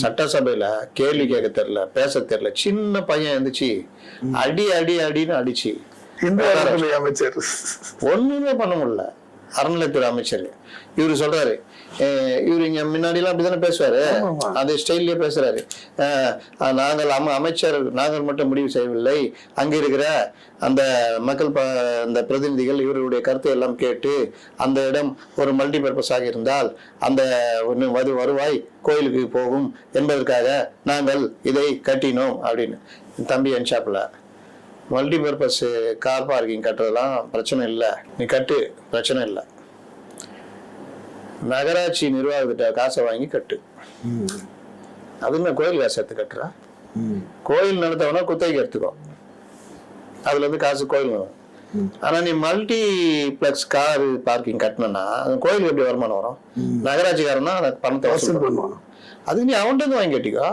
சட்டசபையில கேள்வி கேட்க தெரியல, பேச தெரியல, சின்ன பையன் இருந்துச்சு, அடி அடி அடின்னு அடிச்சு அமைச்சர் ஒண்ணுமே பண்ண முடியல. அறநிலையத்துறை அமைச்சர் இவரு சொல்றாரு, இவரு இங்க முன்னாடி எல்லாம் அப்படித்தானே பேசுவாரு, அதே ஸ்டைல்லயே பேசுறாரு. நாங்கள் அமைச்சர் நாங்கள் மட்டும் முடிவு செய்யவில்லை, அங்க இருக்கிற அந்த மக்கள் அந்த பிரதிநிதிகள் இவருடைய கருத்தை எல்லாம் கேட்டு அந்த இடம் ஒரு மல்டி பர்பஸாக இருந்தால் அந்த வருவாய் கோயிலுக்கு போகும் என்பதற்காக நாங்கள் இதை கட்டினோம் அப்படின்னு. தம்பி என்ஷாப்ல மல்டி பர்பஸ் கார் பார்க்கிங் கட்டுறதுலாம் பிரச்சனை இல்லை, நீ கட்டு, பிரச்சனை இல்லை. நகராட்சி நிர்வாகத்திட்ட காசை வாங்கி கட்டு. அதுன்னு கோயில் காசு எடுத்து கட்டுறா? கோயில் நடத்தவனா குத்தகைக்கு எடுத்துக்கோ, அதுல இருந்து காசு கோயில். ஆனா நீ மல்டி பிளெக்ஸ் கார் பார்க்கிங் கட்டினா கோயிலுக்கு எப்படி வருமானம் வரும்? நகராட்சிக்காரன் தான் பணத்தை வசூல் பண்ணுவான். அது நீ அவன்கிட்ட இருந்து வாங்கி கட்டிக்கோ.